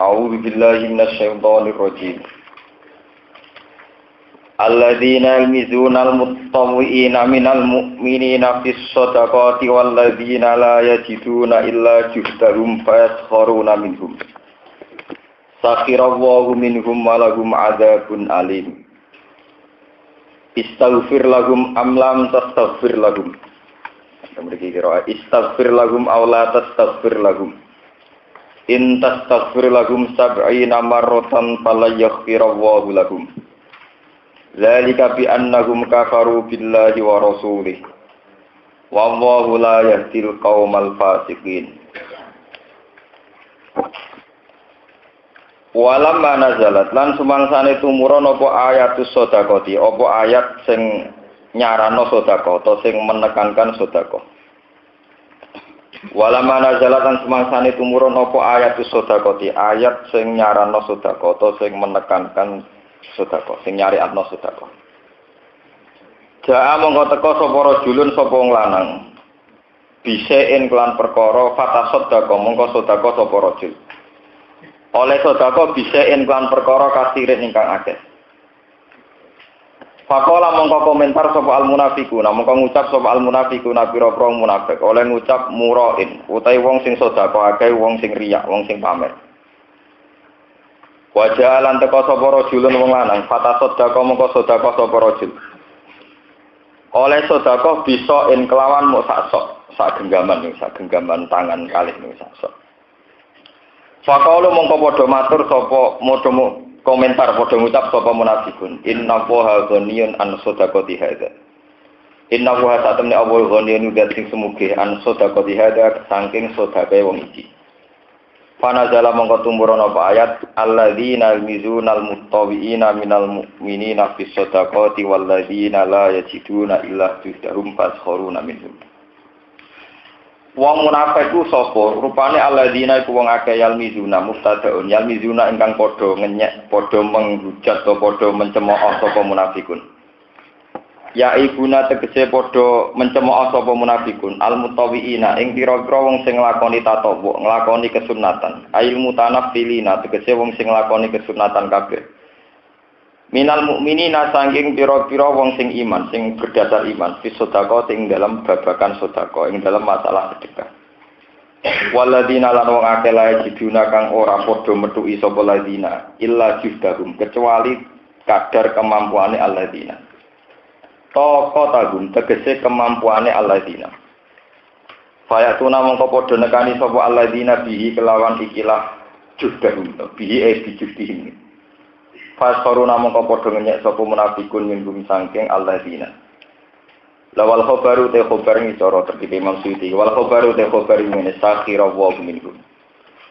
A'udzu billahi minasyaitonir rajim. Alladzina yalmizuna al-mutawwi'ina minal mu'minina fis shadaqati walladzina la yajiduna illa juhdahum fayaskharuna minhum. Sakhirallahu minhum wa lahum 'adzabun alim. Istaghfir lahum am lam tastaghfir lahum. Istaghfir lahum aw la tastaghfir lahum. In tastaghfir lahum sab'ina marratan fala yaghfirallahu lahum. Dzalika bi annahum kafaru billahi wa rasulih. Wallahu la yahdil qaumal fasiqin. Walamma nazalat lan sumangsane tumurun apa ayatus sedekah, apa ayat sing nyarano sedekah atau sing menekankan sedekah. Walamma nazalat lan sumangsane tumurun apa ayatus sedekah, ayat sing nyarano sedekah atau sing menekankan sedekah, sing nyariatno sedekah. Jaa mongko teka sapa rajulun sapa wong lanang. Bisein kelan perkara fatasaddaqa mongko sedekah sapa rajul. Oleh sedekah bisein kelan perkara kasirin ingkang akeh. Faqala mongko komentar sapa al munafiquna mongko ngucap sapa al munafiquna pira-pira munafik oleh ngucap murain utahe wong sing sedekah akeh wong sing riya wong sing pamer. Wajah lan teka sapa rajulun wong lanang fatasaddaqa mongko sedekah sapa rajul. Oleh sedekah bisa in kelawan mok sak genggaman tangan kalih ning sak sok. Faqalu mongko padha matur sapa komentar padha ngucap sapa munafikun inna wa ghaniyun an sadaqati hadza. Inna wa satamni awal ghaniyun sing sumuge an sadaqati hadza saking sedekahe wong iki. Fanazala mongko tumurun apa ayat alladzina yalmizunal muttawwi'ina minal mu'minina fis sadaqati walladzina la yajiduna illa juhdahum faskharuna minhum. Wong munafik ku sapa? Rupane alladzina iku wong akeh yalmizuna mubtadaun yalmizuna ingkang padha ngenyek, padha menghujat atau padha mencemooh sapa munafikun. Ya ibuna tegese padha mencemooh sapa munafikun almutawiina ing pira-pira wong sing nglakoni tatawwu, nglakoni kesunatan. Ail mutanaffilina tegese wong sing nglakoni kesunatan kabeh. Minal mukminina saking pira-pira wong sing iman, sing berdasar iman, fi sedekah ing dalam babakan sedekah, ing dalam masalah sedekah. Waladina lan wong akeh lae jiduna kang ora padha metuki sapa ladina illa juhdahum kecuali kadar kemampuane alladzina. Taqatahum tegese kemampuane alladzina. Fayatuna mongko padha nekani sapa alladzina bihi kelawan ikilah juhdahum bihi bijuhdihim. Fasharuna mongko padha ngenyek sapa munafikun minhum saking alladzina. Lawal khabaru te khabar ngicara terkite Imam Suyuti. Wal khabaru te khabar min sakhira wa minhum.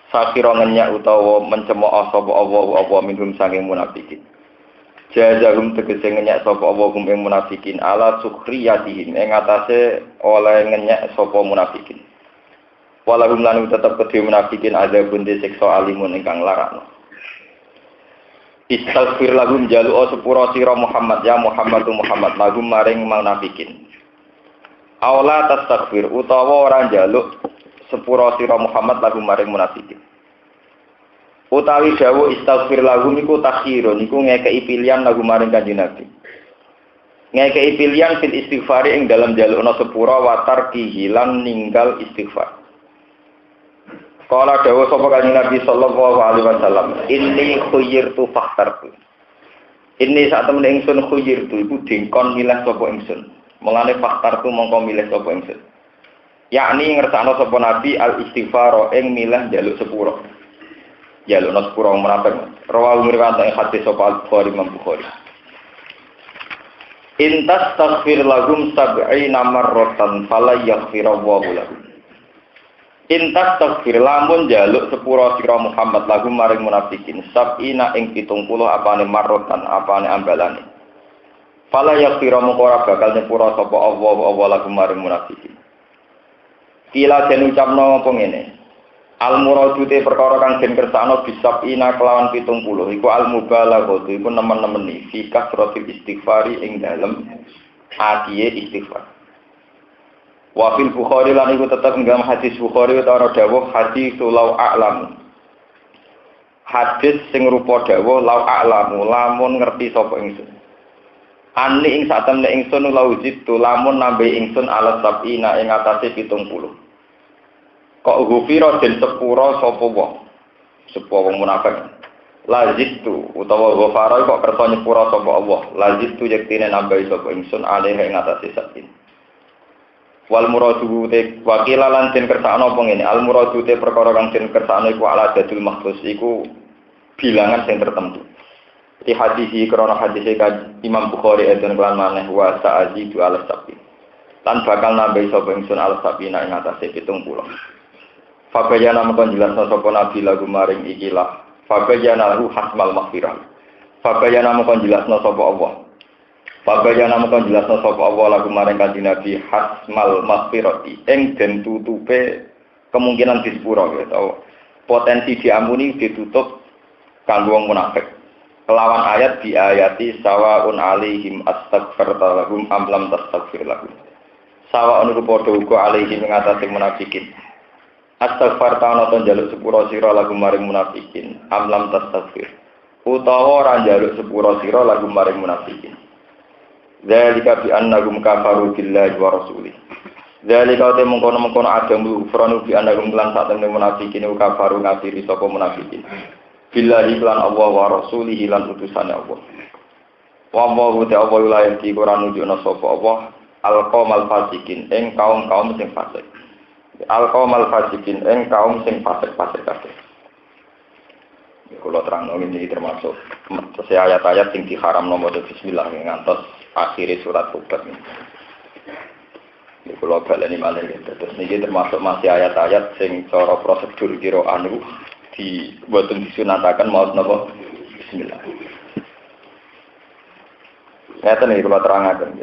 Sakhira ngenyek utawa mencemooh sapa Allah minhum saking munafikin. Jazahum tegese ngenyek sapa Allah ing munafikin ala sukhriyatihim ing atase oleh ngenyek sapa munafikin. Walahum lan tetep kedhe munafikin adzabun disiksa alimun ingkang larakno. Istaghfir lahum jalu'a sepura sira Muhammad ya Muhammad lahum maring munafikin. Aula tastaghfir utawa ora njaluk sepura sira Muhammad lahum maring munafikin. Utawi dawuh istaghfir lahum iku takhirun iku ngekeki pilihan lahum maring Kanjeng Nabi. Ngekeki pilihan fil istighfar ing dalam jalukna sepura watar kihilan ninggal istighfar. Kala dawuh sapa Kanjeng Nabi sallallahu alaihi wasallam, inni khuyyirtu fakhtartu. Inni sak temene ingsun khuyyirtu iku dingkon milih sapa ingsun. Mulane fakhtartu mongko milih sapa ingsun. Yakni ngersakno sapa Nabi al istighfar ing milih njaluk sepura. Jalukna sepura munafik. Rawahu ngriwayat ing hadis sapa Al-Bukhari Imam Bukhari. Intas taghfir lahum sab'ina marratan fala yaghfirallahu lahum. Intas taghfir lamun jaluk sepura sira Muhammad lagu maring munafikin sab'ina ing 70 apane marrotan apane ambalane fala yaghfir mongko ora bakal nyepura sapa Allah lagu maring munafikin. Kila den ucapno apa ngene al muradu te perkara kang den kersakno bisab'ina kelawan 70 iku al mubalaghah iku nemen-nemeni fi kasratil istighfari ing dalem atiye istighfar. Wafil Bukhari lan iku tetep enggam hadis Bukhari utawa dawuh hadis law a'lam. hadis sing rupa dawuh lau a'lamu lamun ngerti sapa ingsun. Ani ing satemene ingsun lau jitu lamun nambe ingsun ala sabina ing atase 70. Kok gufira den sepura sapa wong. Sapa wong munafik. Lazitu utawa ghafara kok kersa nyepura sapa Allah. Lazitu yektine nambahi sapa ingsun alih ing atase sabin. Wal muradu te wakila lan den kersakno apa ngene. Al muradu te perkara kang den kersakno iku ala dadul mahfuz iku bilangan sing tertentu. Di hadisi krana hadise Imam Bukhari eden kelan maneh wa sa'azidu ala sabi. Lan bakal nambahi sapa ingsun ala sabina ing atase 70. Fabayana mengkon jelasna sapa nabi lagu maring ikilah. Fabayana lahu hasmal maghfirah. Fabayana mengkon jelasna sapa Allah. Fabayana mengkon jelasna sapa Allah lagu maring kanjeng Nabi hasmal maghfirati ing den tutupe kemungkinan disepura atau potensi diampuni ditutup kanggo wong munafik. Kelawan ayat di ayati sawaun alaihim astaghfirta lahum am lam tastaghfir lahum. Sawaun padha uga alaihim ing atase munafikin. Astaghfarta ana to njaluk sepura sira lagu maring munafikin am lam tastaghfir. Utawa ora njaluk sepura sira lagu maring munafikin. Dzalika bi annahum kafaru billahi wa rasulih. Dzalika te mengkono-mengkono adamu ufranu bi annahum lan satemene munafikin kafaru ngafiri sapa munafikin. Billahi lan Allah wa rasulihi lan utusane Allah. Wa Allahu ta'ala la yati Quran nunjukna sapa Allah al-qaumal fasikin ing kaum-kaum sing fasik. Al-qaumal fasikin ing kaum sing fasik-fasik kabeh. Kula terangno ini termasuk ayat-ayat sing diharamno maca bismillah ngantos akhir surat Tobat. Iki kula baleni malih terus niki termasuk masih ayat-ayat sing cara prosedur qira'ah niku di boten disunataken maos napa bismillah. Ngeten iki kula terangaken.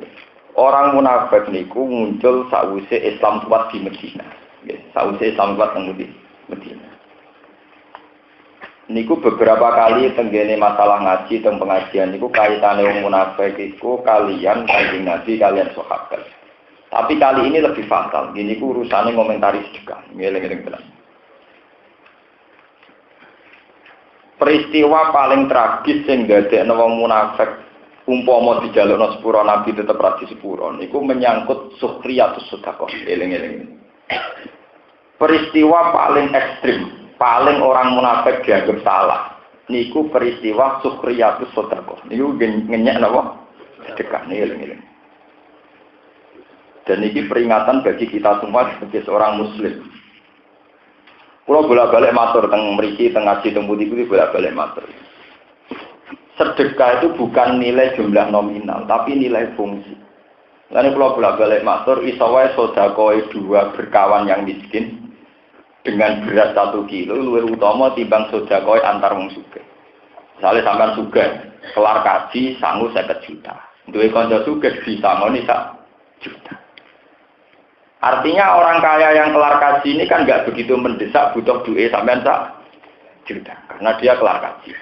Orang munafik niku muncul sakwise Islam kuat di Madinah. Nggih, sakwise Islam kuat teng Madinah. Niku beberapa kali tenggene masalah ngaji teng pengajian niku kaitane wong munafik iku kalian Kanjeng Nabi kalian sahabat. Tapi kali ini lebih fatal. Gini ku urusane ngomentari sedekah. Ngeleng-eleng tenan. Peristiwa paling tragis sing dadekno wong munafik umpama dijalukno sepura Nabi tetep ra disepura niku menyangkut sukhriyatus sedekah. Eling-eling. Peristiwa paling ekstrim, paling orang munafik dianggap salah. Niku peristiwa sukhriyatus sedekah. Niku ngenyek napa? Sedekah eling-eling. Dan ini peringatan bagi kita semua sebagai seorang muslim. Kalau bolak-balik matur teng mriki teng ngaji teng pundi-pundi bolak-balik matur. Sedekah itu bukan nilai jumlah nominal, tapi nilai fungsi. Lalu kalau bolak-balik matur iso wae sedekah dua berkawan yang miskin dengan beras 1 kilo luwih utama timbang sedekah antar wong sugih. Misale sampean sugih, kelar kaji sangu 50 juta. Duwe kanca sugih disangoni 1 juta. Artinya orang kaya yang kelar kaji ini kan nggak begitu mendesak butuh duit sampean 1 juta karena dia kelar kaji.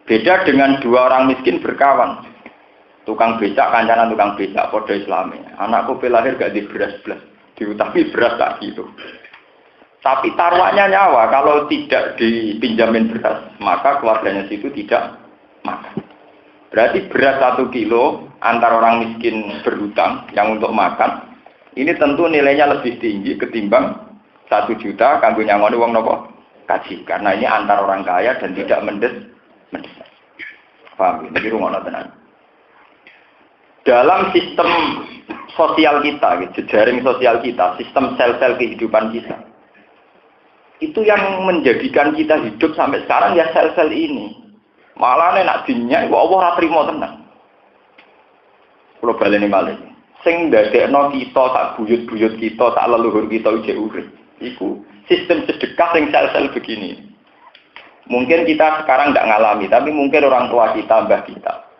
Beda dengan dua orang miskin berkawan, tukang becak kancanan tukang becak podo Islami. Anakku lahir gak di beras belas, diutangi beras tak gitu. Tapi taruhannya nyawa kalau tidak dipinjamin beras maka keluarganya situ tidak makan. Berarti beras 1 kilo antar orang miskin berhutang yang untuk makan. Ini tentu nilainya lebih tinggi ketimbang 1 juta kanggo nyangoni wong nopo kaji. Karena ini antar orang kaya dan tidak mendesak. Paham? Ini rumah tenan. Dalam sistem sosial kita, jejaring sosial kita, sistem sel-sel kehidupan kita, itu yang menjadikan kita hidup sampai sekarang ya sel-sel ini. Malah nek dinyak kok Allah ora trimo tenan. Kulo baleni malih. Sing ndadekno kita sak buyut-buyut kita, sak leluhur kita ijek urip. Iku sistem sedekah sing sel-sel begini. Mungkin kita sekarang tidak ngalami, tapi mungkin orang tua kita, mbah kita.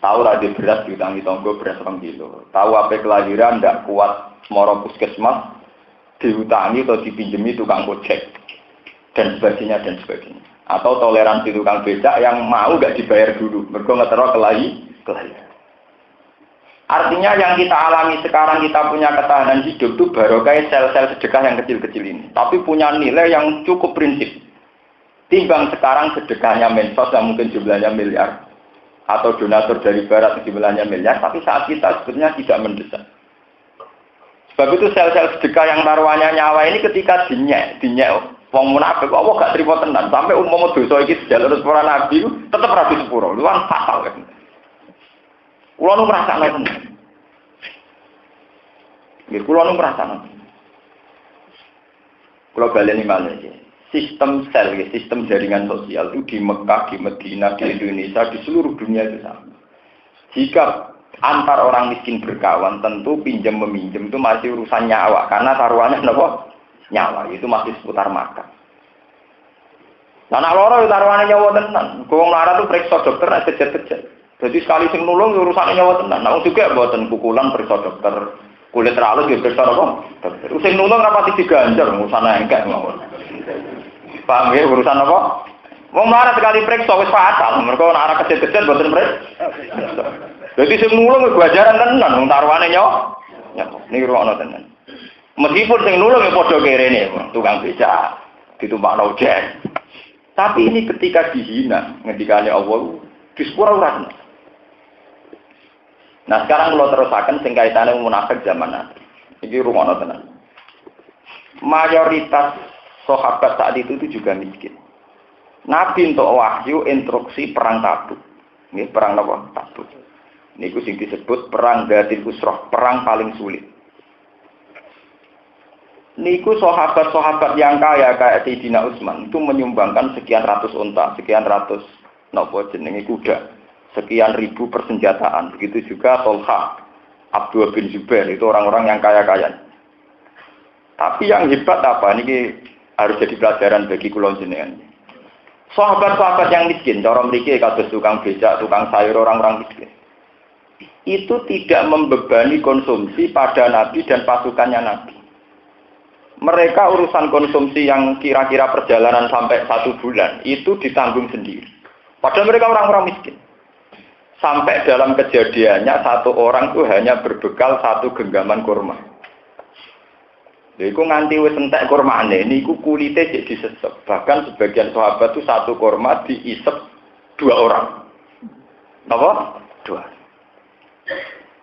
Tahu lah di beras diutangi tonggo beras 2 kilo. Tahu apa kelahiran tidak kuat moro puskesmas diutangi atau dipinjemi tukang gojek dan sebagainya dan sebagainya. Atau toleransi tukang becak yang mau nggak dibayar dulu, mergo ngetero kelahiran. Artinya yang kita alami sekarang kita punya ketahanan hidup itu barokah sel-sel sedekah yang kecil-kecil ini. Tapi punya nilai yang cukup prinsip. Timbang sekarang sedekahnya Mensos yang mungkin jumlahnya miliar, atau donatur dari barat yang jumlahnya miliar, tapi saat kita sebenarnya tidak mendesak. Sebab itu sel-sel sedekah yang taruhannya nyawa ini ketika dinyek wong munafik, Allah gak terima tenan, sampai umum dosa iki jalur para nabi tetap rapi sepuro, lu kan fatal kan. Kulo nu ngrasakno tenan. Nggih, kulo nu ngrasakno. Kulo baleni malih iki. Sistem sel, sistem jaringan sosial itu di Mekah, di Medina, di Indonesia, di seluruh dunia itu sama. Jika antar orang miskin berkawan, tentu pinjam meminjam itu masih urusan nyawa, karena taruhannya apa? Nyawa, itu masih seputar makan. Nah, nak loro taruhannya nyawa tenan. Wong lara tuh periksa dokter nek kejet-kejet. Jadi sekali sing nulung urusannya nyawa tenan. Nah, juga mboten pukulan periksa dokter. Kulit halus ya periksa apa? Dokter. Sing nulung ora pati diganjar urusane engkek mawon. Paham ya urusan apa? Wong lara sekali periksa wis fatal. Mergo nek arah kejet-kejet mboten periksa. Jadi sing nulung gajaran tenan wong taruhane nyawa. Niki ruwono tenan. Meskipun sing nulung ya padha kerene, tukang becak, ditumpakno ojek. Tapi ini ketika dihina, ngendikane Allah, dispura ora. Nah, sekarang kalau terusaken sing kaitane munafik zaman Nabi. Iki rumono tenan. Mayoritas sahabat saat itu juga miskin. Nabi untuk wahyu instruksi perang Tabuk. Ini perang apa? Tabuk. Niku sing disebut perang Dzatil Usrah, perang paling sulit. Niku sahabat-sahabat yang kaya kayak Sayyidina Utsman itu menyumbangkan sekian ratus unta, sekian ratus napa jenenge kuda, sekian ribu persenjataan. Begitu juga Tolha, Abdullah bin Zubair, itu orang-orang yang kaya-kaya. Tapi yang hebat apa? Ini harus jadi pelajaran bagi kula jenengan. Sahabat-sahabat yang miskin, cara mriki kados tukang becak, tukang sayur, orang-orang miskin. Itu tidak membebani konsumsi pada Nabi dan pasukannya Nabi. Mereka urusan konsumsi yang kira-kira perjalanan sampai 1 bulan itu ditanggung sendiri. Padahal mereka orang-orang miskin. Sampai dalam kejadiannya satu orang itu hanya berbekal 1 genggaman kurma. Iku nganti wis entek kurmane niku kulite jek disesep. Bahkan sebagian sahabat itu 1 kurma diisep 2 orang. Napa? 2.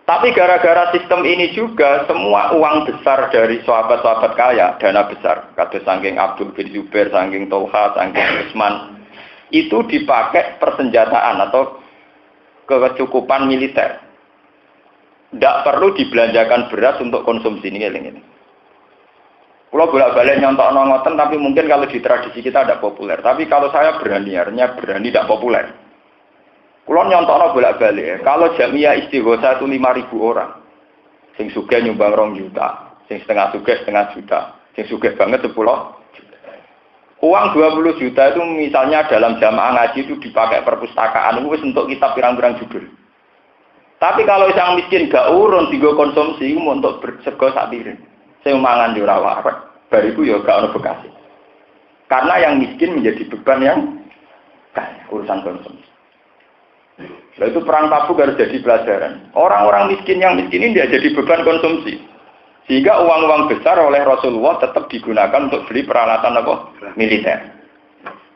Tapi gara-gara sistem ini juga semua uang besar dari sahabat-sahabat kaya, dana besar, kados saking Abdul bin Zubair, saking Tolha, saking Utsman, itu dipakai persenjataan atau kecukupan militer. Tidak perlu dibelanjakan beras untuk konsumsi ini. Kalau bolak-balik nyontok ngoten, tapi mungkin kalau di tradisi kita tidak populer. Tapi kalau saya berani, artinya berani tidak populer. Kalau nyontok bolak-balik, kalau jamiah istighosa itu 5.000 orang. Sing sugih nyumbang 2 juta, sing setengah juta, sing sugih banget 10 juta. Uang 20 juta itu misalnya dalam jamaah ngaji itu dipakai perpustakaan, itu untuk kitab pirang-pirang judul. Tapi kalau yang miskin gak urun, tiga konsumsi, untuk bersego sak piring. Saya mangan di rawat, bariku ya gak ono bekasi. Karena yang miskin menjadi beban yang urusan konsumsi. Nah, itu perang Tabuk harus jadi pelajaran. Orang-orang miskin yang miskin ini tidak jadi beban konsumsi. Sehingga uang-uang besar oleh Rasulullah tetap digunakan untuk beli peralatan apa? Militer.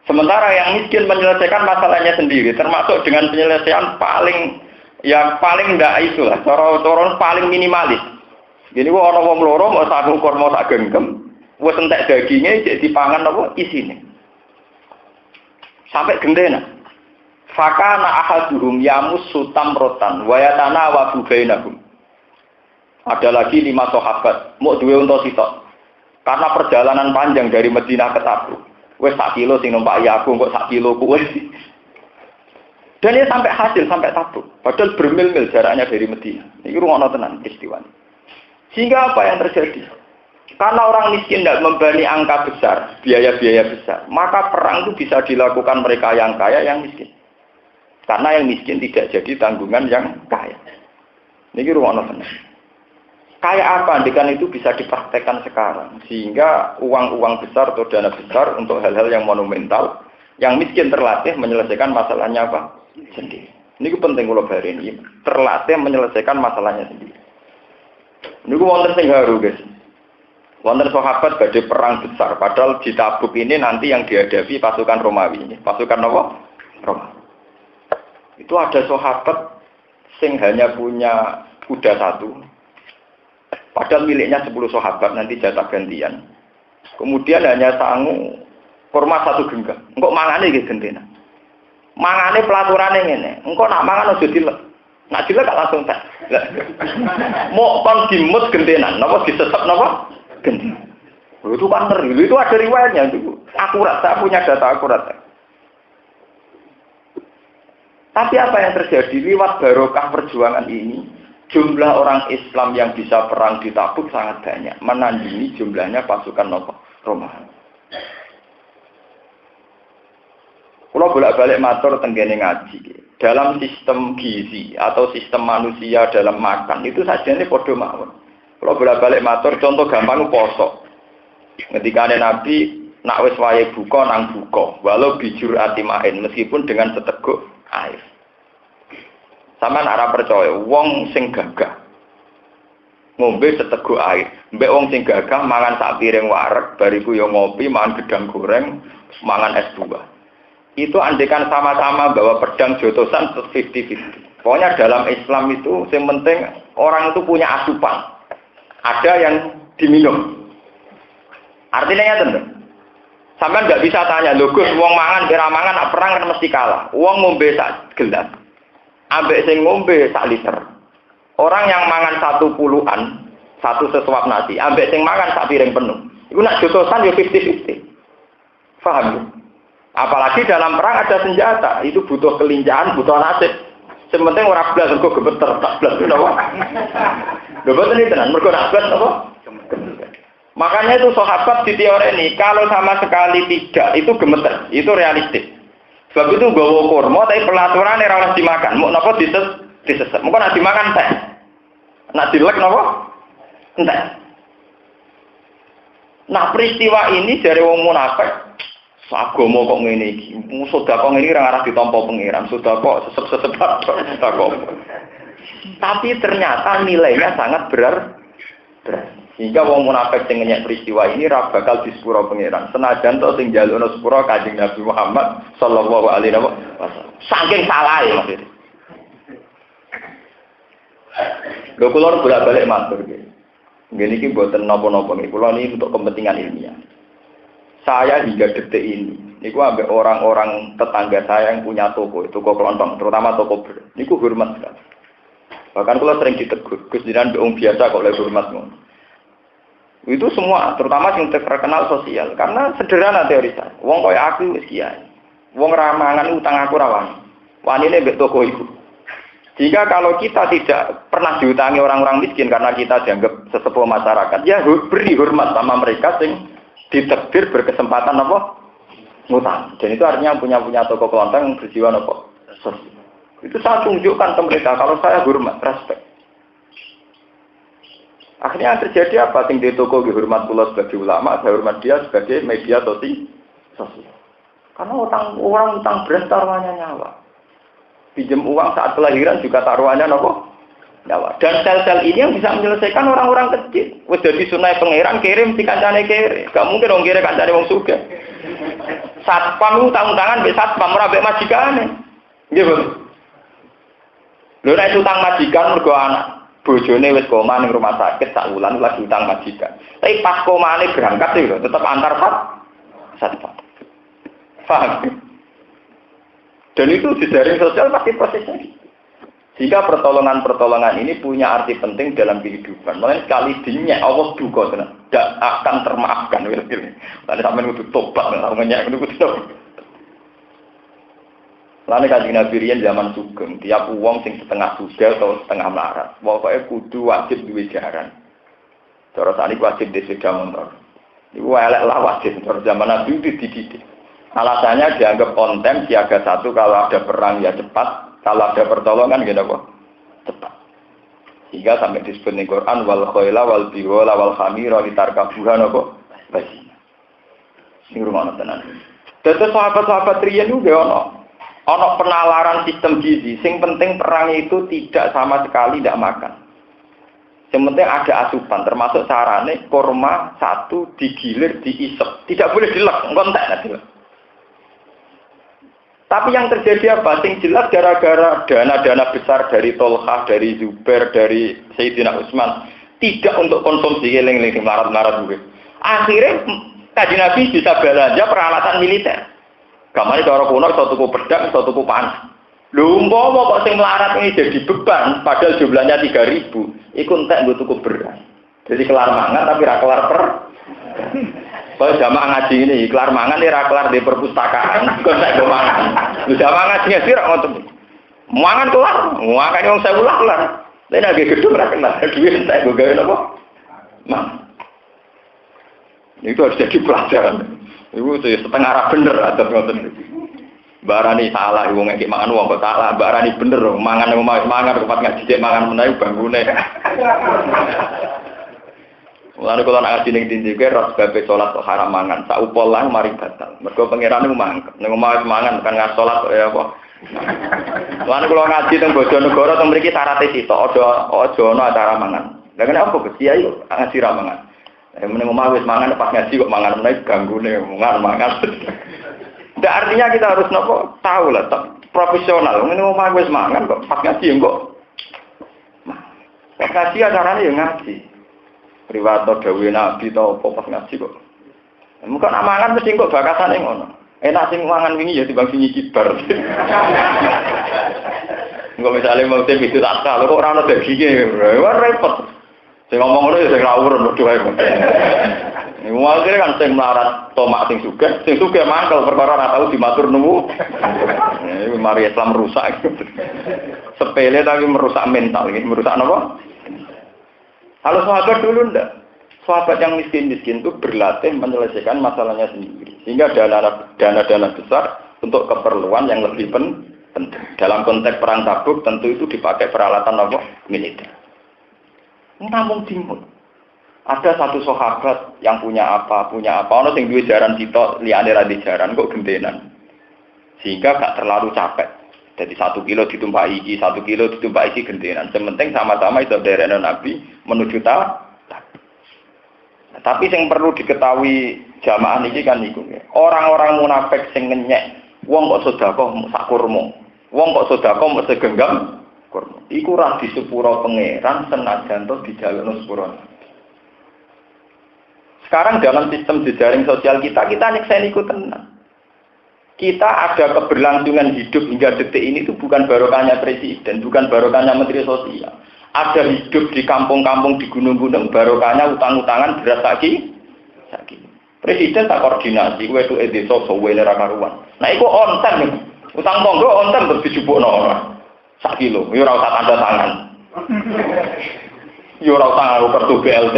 Sementara yang miskin menyelesaikan masalahnya sendiri, termasuk dengan penyelesaian paling tidak itulah, cara paling minimalis. Gini kok ana wong loro mau sak ukur mau sak genggam, wis entek dagingnya jadi dipangan apa isine. Sampai gendena. Fakana ahaduhum yamussu tamrotan wa yatanawabu bainahum. Ada lagi 5 sahabat, mau duwe unta sitok. Karena perjalanan panjang dari Madinah ke Tabuk. Wes 1 kilo sing numpak ya aku kok 1 kilo kuwi. Dan dia sampai hasil sampai Tabuk. Padahal bermil-mil jaraknya dari Madinah. Iki rumono tenan peristiwa. Sehingga apa yang terjadi? Karena orang miskin tidak membebani angka besar, biaya-biaya besar, maka perang itu bisa dilakukan mereka yang kaya, yang miskin. Karena yang miskin tidak jadi tanggungan yang kaya. Ini ruang tenan. Kayak apa andikan itu bisa dipraktekkan sekarang. Sehingga uang-uang besar atau dana besar untuk hal-hal yang monumental, yang miskin terlatih menyelesaikan masalahnya apa? Sendiri. Ini penting kalau hari ini. Terlatih menyelesaikan masalahnya sendiri. Ini wonten sing haru guys. Wonten sahabat badhe perang besar, padahal di Tabuk ini nanti yang dihadapi pasukan Romawi ini. Pasukan apa? Romawi. Itu ada sahabat sing hanya punya kuda satu. Padahal miliknya 10 sahabat, nanti jatah gantian. Kemudian hanya sangu kurma 1 genggam. Engkau mangane iki gendena. Mangane pelaturane ngene. Engkau nak mangan aja dilek. Nak dilek gak langsung tak. Mau kon dimut gentenan, napa disesep napa? Gentenan. Itu kan ngeri. Itu ada riwayatnya itu. Akurat, saya punya data akurat. Tapi apa yang terjadi lewat barokah perjuangan ini? Jumlah orang Islam yang bisa perang di Tabuk sangat banyak, menandingi jumlahnya pasukan Romawi. Kalau bolak-balik matur tenggene ngaji, dalam sistem gizi atau sistem manusia dalam makan itu saja ini podo mawon. Kalau bolak-balik matur, contoh gampang poso. Ketika ada Nabi nak wis wayahe buka nang buka, walau bijur atimain meskipun dengan seteguk air. Sampeyan ora percaya, wong sing gagah ngombe seteguk air, mbek wong sing gagah mangan sak piring wareg, bariku yo ngopi, mangan gedang goreng, mangan es buah. Itu andekan sama-sama bawa pedang jotosan 50-50. Pokoknya dalam Islam itu yang penting orang itu punya asupan. Ada yang diminum. Artinya ya tentu. Sampeyan nggak bisa tanya, lho Gus, wong mangan kira mangan nak perang kan mesti kalah. Wong ngombe sak gelas. Ambek sing ngombe sak liter. Orang yang mangan 1 puluhan, 1 sesuap nasi, ambek sing mangan sak piring penuh. Iku nak jotosan yo 50-50. Paham ya? Apalagi dalam perang ada senjata, itu butuh kelincahan, butuh nasib. Sementing ora blas kok gemeter, tak blas itu apa? Lho boten iki tenan, mergo nak blas apa? Makanya itu sahabat di teori ini, kalau sama sekali tidak, itu gemeter, itu realistis. Sebab itu gawa kurma, tapi pelaturan ora oleh dimakan. Mau napa disesep. Mungkin nak dimakan teh. Nak dilek napa? Entek. Nah peristiwa ini dari wong munafik, agama kok ngene iki. Sedekah ngene ora arah ditampa pangeran, sedekah sesep-sesep sedekah. Tapi ternyata nilainya sangat berarti. Sehingga wong munafik sing ngenyek peristiwa ini ra bakal disepuro pangeran. Senajan to sing njalukno sepuro Kanjeng Nabi Muhammad sallallahu alaihi wasallam. Saking salahe maksudnya. Lho kula bolak-balik matur nggih. Nggih niki mboten napa-napa nggih. Kula niki untuk kepentingan ilmiah. Saya hingga detik ini niku ambek orang-orang tetangga saya yang punya toko kelontong, terutama toko ber. Niku hormat sekali. Bahkan kula sering ditegur, Gus jenengan wong biasa kok oleh hormat ngono. Itu semua, terutama yang terkenal sosial. Karena sederhana teori saya. Wong kaya aku wis kiai. Wong ramangan utang aku rawani. Wanine mbek toko iku. Jika kalau kita tidak pernah diutangi orang-orang miskin karena kita dianggap sesepuh masyarakat, ya beri hormat sama mereka sing ditakdir berkesempatan apa? Ngutang. Dan itu artinya punya toko kelontong berjiwa apa? Sosial. Itu saya tunjukkan ke mereka kalau saya hormat, respect. Akhirnya yang terjadi apa? Sing di toko dihormat pula sebagai ulama, saya hormat dia sebagai media sosial. Karena orang utang beras taruhannya nyawa. Pinjam uang saat kelahiran juga taruhannya apa? Nyawa. Dan sel-sel ini yang bisa menyelesaikan orang-orang kecil. Wis dadi sunai pangeran kirim si kancane kere. Gak mungkin dong kere kancane wong sugih. Satpam utang-utangan mbek satpam ora mbek majikane. Nggih, Bu. Lho nek utang majikan mergo anak bojone wis koma ning rumah sakit sak wulan lagi utang majikan. Tapi pas komane berangkat iki lho tetep antar satpam. Paham? Dan itu di jaring sosial pasti prosesnya. Jika pertolongan-pertolongan ini punya arti penting dalam kehidupan. Makanya sekali dinyek Allah duka tenan, tidak akan termaafkan. Tadi sampean kudu tobat ngenyek niku kudu. Lalu Kanjeng Nabi riyen zaman sugeng, tiap uang sing setengah sugih atau setengah melarat, pokoknya kudu wajib duwe jaran. Cara sakniki wajib di sepeda motor. Iku elek lah wajib. Cara zaman Nabi itu dididik. Alasannya dianggap konten siaga satu kalau ada perang ya cepat, kalau ada pertolongan gitu kok cepat. Sehingga sampai disebut di Quran wal khayla wal biwala wal khamira litarkabuha napa basi. Sing rumono tenan. Dadi sahabat-sahabat riyen ku ono penalaran sistem gizi, sing penting perang itu tidak sama sekali tidak makan. Yang penting ada asupan, termasuk carane kurma satu digilir diisep, tidak boleh dilek, kontak nanti. Tapi yang terjadi apa? Sing jelas gara-gara dana-dana besar dari Tolhah, dari Zubair, dari Sayyidina Utsman tidak untuk konsumsi eling-eling marat-marat gue. Akhirnya Kanjeng Nabi bisa belanja peralatan militer. Kamane cara kuno iso tuku pedang, iso tuku panah. Lho umpama kok sing melarat ini jadi beban, padahal jumlahnya 3.000, iku entek nggo tuku beras. Jadi kelar mangan tapi ra kelar per. Kalau jamaah ngaji ini, kelar mangan ini kelar di perpustakaan, kok saya mangan. Jamaah ngaji sih ngotot. Mangan kelar, mangan yang saya ulang kelar. Tapi lagi gedung kelar, duit saya gue gawe apa? Itu harus jadi pelajaran. Itu setengah arah bener atau ngotot. Barani salah, ibu ngekik mangan uang kok salah. Barani bener, mangan yang mau mangan, tempat ngaji cek mangan menaik bangunnya. Mulane kula nak ngaji ning dindi kuwi ros babe salat kok haram mangan. Sak upol lang mari batal. Mergo pangeran niku mangkel. Ning omah mangan kan ngas salat kok ya apa. Mulane kula ngaji teng Bojonegoro teng mriki syaraté sitok aja ana acara mangan. Lah kene apa Gus Kiai kok ngaji ra mangan. Ning omah wis mangan pas ngaji kok mangan meneh ganggune mangan. Ndak artinya kita harus nopo tahu lah profesional. Ning omah wis mangan kok pas ngaji kok. Pas ngaji acarane ya ngaji. Riwato dawuhe Nabi ta apa pas ngaji kok. Muga nak mangan mesti kok bakasane ngono. Enak sing mangan wingi ya timbang sing kibar. Engko misale mau teh itu tak kok ora ono daginge. Wah repot. Sing ngomong ngono ya sing rawur bodho ae. Akhirnya kan sing melarat tomak sing sugih mangkel perkara ora tau dimatur nuwu. Ini mari Islam rusak. Sepele tapi merusak mental, merusak apa? Kalau sahabat dulu enggak. Sahabat yang miskin-miskin itu berlatih menyelesaikan masalahnya sendiri. Sehingga dana-dana besar untuk keperluan yang lebih penting. Dalam konteks perang Tabuk tentu itu dipakai peralatan apa? Militer. Namun timur. Ada satu sahabat yang punya apa. Ono sing duwe jaran sitok liyane ra jaran kok gentenan. Sehingga gak terlalu capek. Jadi 1 kilo ditumpaki iki, 1 kilo ditumpaki iki gentenan. Sementing sama-sama itu derene Nabi menuju ta. Tapi yang perlu diketahui jamaah niki kan niku. Orang-orang munafik sing ngenyek, wong kok sedekah sak kurma. Wong kok sedekah mesti genggam kurma. Iku ra disepuro pangeran senajan to dijalukno sepuro. Sekarang dalam sistem jejaring sosial kita nyekseni iku tenan. Kita ada keberlangsungan hidup hingga detik ini itu bukan barokahnya presiden, bukan barokahnya menteri sosial. Ada hidup di kampung-kampung, di gunung-gunung, barokahnya utang-utangan beras lagi. Presiden tak koordinasi, gue itu desa sowe nera karuan. Nah itu on time, utang monggo on time terus dijupukno orang. 1 kilo, yo ora usah tanda tangan. Yo ora usah ngaku kartu BLT.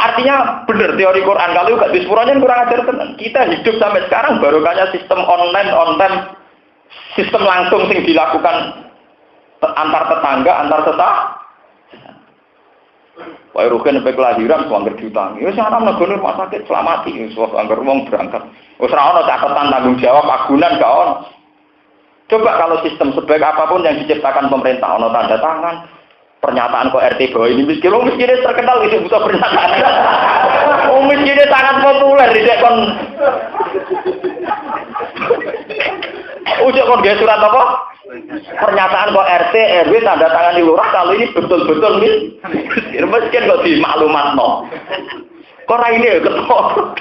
Artinya benar teori Quran kalau gak disepuranya kurang ajar tenan. Kita hidup sampai sekarang barokahnya sistem online, on time, sistem langsung yang dilakukan antar tetangga, antar tetangga. Wah, rugen sampai kelahiran, suangger diutangi. Ya, saya anak negara rumah sakit selamati, suangger uang berangkat. Ora ono catatan tanggung jawab agunan gak ono. Coba kalau sistem sebaik apapun yang diciptakan pemerintah, ono tanda tangan. Pernyataan kok RT bahwa ini miskinnya terkenal itu butuh pernyataan. Miskinnya sangat populer di kon. Ujuk kon gaya surat apa? Pernyataan kok RT RW tanda tangan di lurah kalau ini betul-betul miskin kok di maklumatno. Kok ra ini ketok.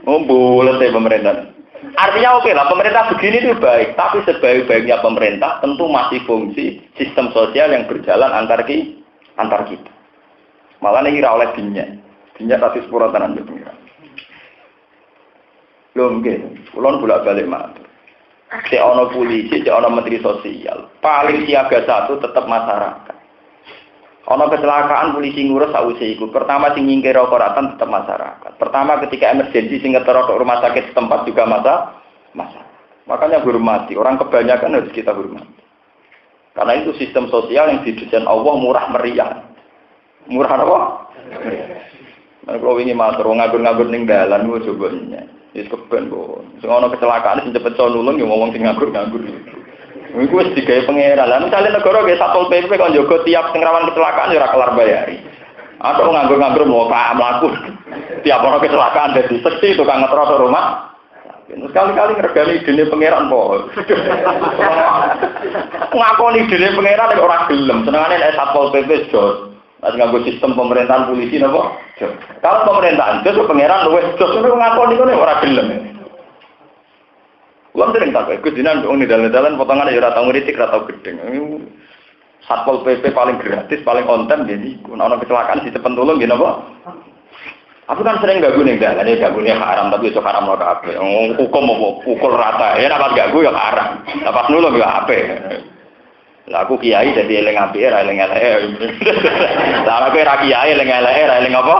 Boleh deh pemerintah. Artinya oke lah, pemerintah begini itu baik, tapi sebaik-baiknya pemerintah tentu masih fungsi sistem sosial yang berjalan antar kita. Malah ini kira oleh dinyak tapi sepura tanan berpengiran. Belum mungkin, ulon bolak-balik matur. Cek ono polisi, cek ono menteri sosial, paling siaga satu tetap masyarakat. Ono kecelakaan polisi ngurus sausi iku. Pertama sing nyingkir rokok-rokokan tetap masyarakat. Pertama ketika emergensi sing ngetero ke rumah sakit setempat juga masalah. Makanya hormati. Orang kebanyakan harus kita hormati. Karena itu sistem sosial yang didesain Allah murah meriah. Murah apa? Nah, kalau ini matur nganggur-nganggur ning dalan ku coba nya. Wis keben kok. Sing ono kecelakaan sing cepet so nulung ya ngomong sing nganggur-nganggur. Iku wis digawe pangeran. Lah misale negara ge Satpol PP kon jaga tiap sing rawan kecelakaan ya ora kelar bayari. Atau nganggur-nganggur mlaku. Tiap ana kecelakaan dadi seksi tukang ngetros rumah. Sekali-kali ngergani idene pangeran po. Ngakoni idene pangeran nek ora gelem. Senengane nek Satpol PP jos. Nek nganggo sistem pemerintahan polisi napa? Jos. Kalau pemerintahan jos pangeran luwes jos nek ngakoni kene ora gelem. Kuwi sering tak ikut dinan wong dalan-dalan potongane ya ora tau ngritik, ora tau gedeng. Satpol PP paling gratis, paling on time jadi ana kecelakaan dicepen tulung nggih napa? Aku kan sering ganggu ning dalan, ya ganggunya haram tapi iso haram ora kabeh. Hukum apa pukul rata. Ya nek ganggu ya haram. Lah pas nulung ya apik. Lah aku kiai dadi eling apike ra eling eleke. Lah aku ra kiai eling eleke ra eling apa?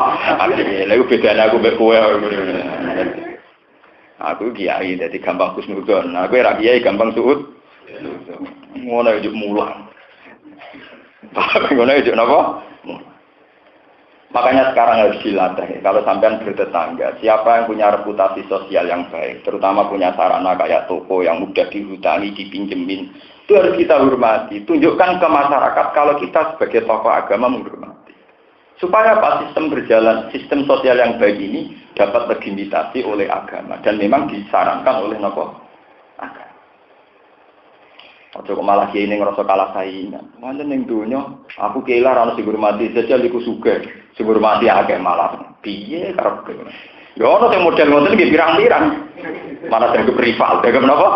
Apike. Lha iku bedane aku mbek kowe. Aku kiai dadi gampang kusnudon. Aku ra kiai gampang suud. Ngono yo mulang. Ngono yo napa? Makanya sekarang harus dilatih. Kalau sampean bertetangga, siapa yang punya reputasi sosial yang baik, terutama punya sarana kayak toko yang mudah dihutangi, dipinjemin, itu harus kita hormati. Tunjukkan ke masyarakat kalau kita sebagai tokoh agama menghormati. Supaya apa sistem berjalan, sistem sosial yang baik ini dapat legitimasi oleh agama dan memang disarankan oleh nopo agama. Ojo kok malah kiai ning ngrasa kalah saingan. Pancen ning donya aku kiai lah ora sing hormati, jajal iku sugih. Sing hormati akeh malah. Piye karepke. Ya ono sing model ngoten nggih pirang-pirang. Malah sing rival, dagem napa?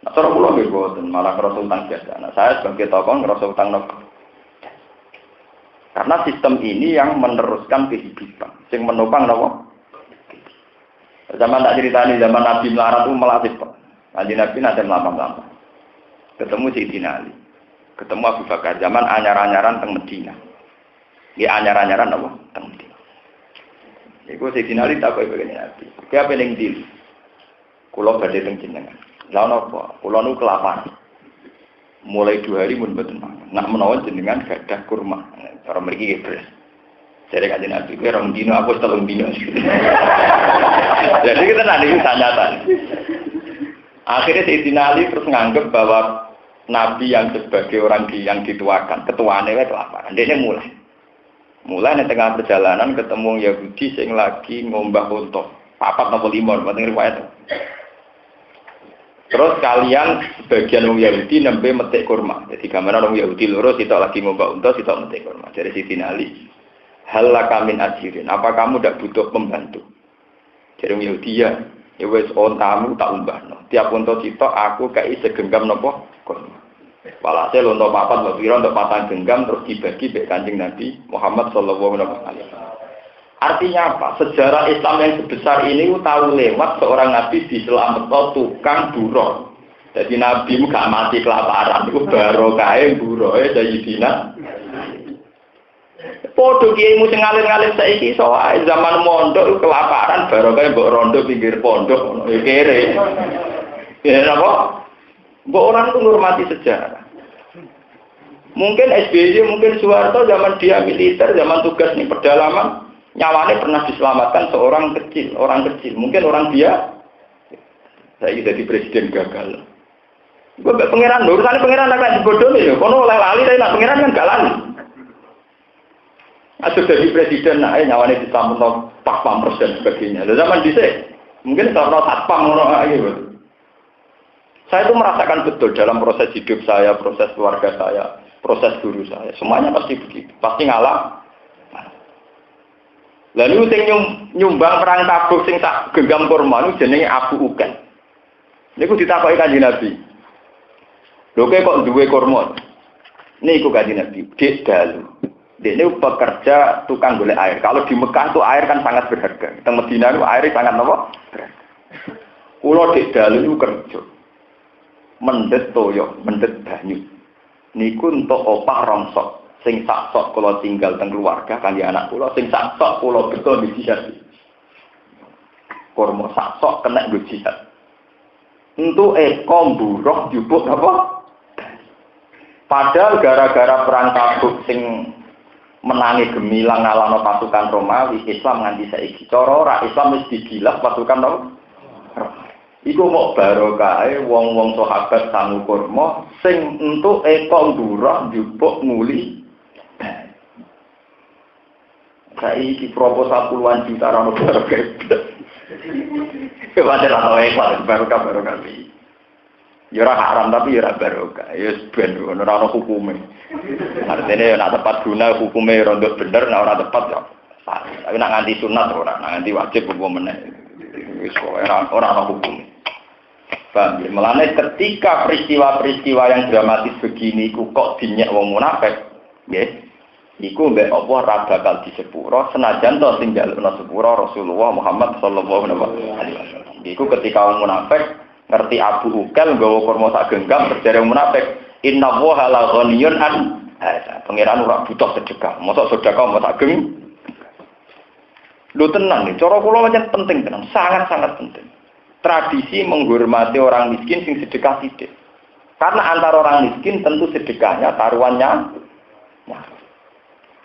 Nah, cara kula nggih boten, malah ngrasa utang jasa. Nah, saya sebagai tokoh ngrasa utang napa? Karena sistem ini yang meneruskan kehidupan, sing menopang napa? Zaman tak ceritani zaman Nabi melarat itu melatih Pak. Kanjeng Nabi nanti lama-lama. Ketemu Sayyidina Ali. Ketemu Abu Bakar zaman anyar-anyaran teng Medina. Nggih anyar-anyaran apa? Teng Medina. Iku Sayyidina Ali tak koyo begini Nabi. Ki apa ning ndi? Kula badhe teng jenengan. Lah napa? Kula nu kelaparan. Mulai 2 hari mun mboten mangan. Nak menawa jenengan gadah kurma. Cara mriki nggih beres. Jadi Kanjeng Nabi ki rong dino aku 3 dino. Jadi kita nanti tanyatan. Akhirnya Sayyidina Ali terus nganggep bahwa Nabi yang sebagai orang yang dituakan, ketuaannya itu kelaparan. Dia mulai di tengah perjalanan ketemu Yahudi yang lagi ngombah unta. 4 atau 5, penting riwayat. Terus kalian sebagian orang Yahudi nembe metik kurma. Jadi gambaran orang Yahudi lurus itu lagi ngombah unta, itu metik kurma. Dari Sayyidina Ali, hal laka min ajirin. Apa kamu tidak butuh pembantu? Jadi orang Yahudi ya wis ontamu tak umbahno. Tiap unta sitok aku kei segenggam napa kurma. Walhasil unta 4 mbok pira untuk 4 genggam terus dibagi mek Kanjeng Nabi Muhammad sallallahu alaihi wasallam. Artinya apa? Sejarah Islam yang sebesar ini tahu lewat seorang nabi diselametno tukang buruh. Jadi nabi gak mati kelaparan iku barokahe buruhe Sayyidina. Podo kiaimu sing ngalir-ngalir saiki iso wae zaman mondok kelaparan barokah mbok rondo pinggir pondok ngono ya kere. Ya napa? Mbok orang itu ngurmati sejarah. Mungkin SBY, mungkin Soeharto zaman dia militer, zaman tugas di pedalaman, nyawanya pernah diselamatkan seorang kecil, orang kecil. Mungkin orang dia saya jadi presiden gagal. Gue pengiran, urusannya pengiran agak dibodoh nih. Kono oleh lali tapi nak pengiran kan gak lali. Asal jadi presiden, nah nyawane disambut pas pampers dan sebagainya. Lalu zaman dhisik, mungkin kalau satpam ngono ae. Saya itu merasakan betul dalam proses hidup saya, proses keluarga saya, proses guru saya. Semuanya pasti begitu, pasti ngalah. Lalu sing nyumbang perang Tabuk sing tak genggam kurma niku jenenge Abu Ukan. Niku ditakoki Kanjeng Nabi. Lho kok duwe kurma? Niku Kanjeng Nabi, Dik dalu. Dia ini pekerja tukang golek air. Kalau di Mekah itu air kan sangat berharga. Di Medina itu air sangat apa? Berharga. Kulo dik dalu itu kerja. Mendet toyo, mendet banyu. Niku untuk opah rongsok. Sing saksok kulo tinggal teng keluarga kan di anak kulo. Sing saksok kulo betul di jihad. Kormo saksok kena di jihad. Untuk ekom buruh jupuk apa? Padahal gara-gara perang Tabuk sing menangi gemilang ngalahno pasukan Romawi, Islam nganti saiki. Cara ora Islam wis digilas pasukan Romawi. Iku mok barokahe wong-wong sahabat sangu kurma sing entuk eko ndurah njupuk nguli. Saiki proposal puluhan juta ra ono barokah. Kepada orang barokah iki. Ya ora haram tapi ya ora barokah. Ya ben ora ono hukume. Artine nek tepat guna hukume rondo bener, nek ora tepat ya. Tapi nek nganti sunat ora, nek nganti wajib hukum meneh. Wis ora ono hukum. Paham ya? Mulane ketika peristiwa-peristiwa yang dramatis begini iku kok dinyek wong munafik, nggih. Iku mbek apa ra bakal disepuro senajan to sing njalukna sepuro Rasulullah Muhammad sallallahu alaihi wasallam. Iku ketika wong munafik ngerti Abu Ukal nggawa kurma sak genggam terjare wong munafik, inna waha la ghaniyun an pangeran ora butuh sedekah. Mosok sedekah mosok sak geng. Lho tenan iki, cara kula pancen penting tenan, sangat-sangat penting. Tradisi menghormati orang miskin sing sedekah sithik. Karena antara orang miskin tentu sedekahnya taruhannya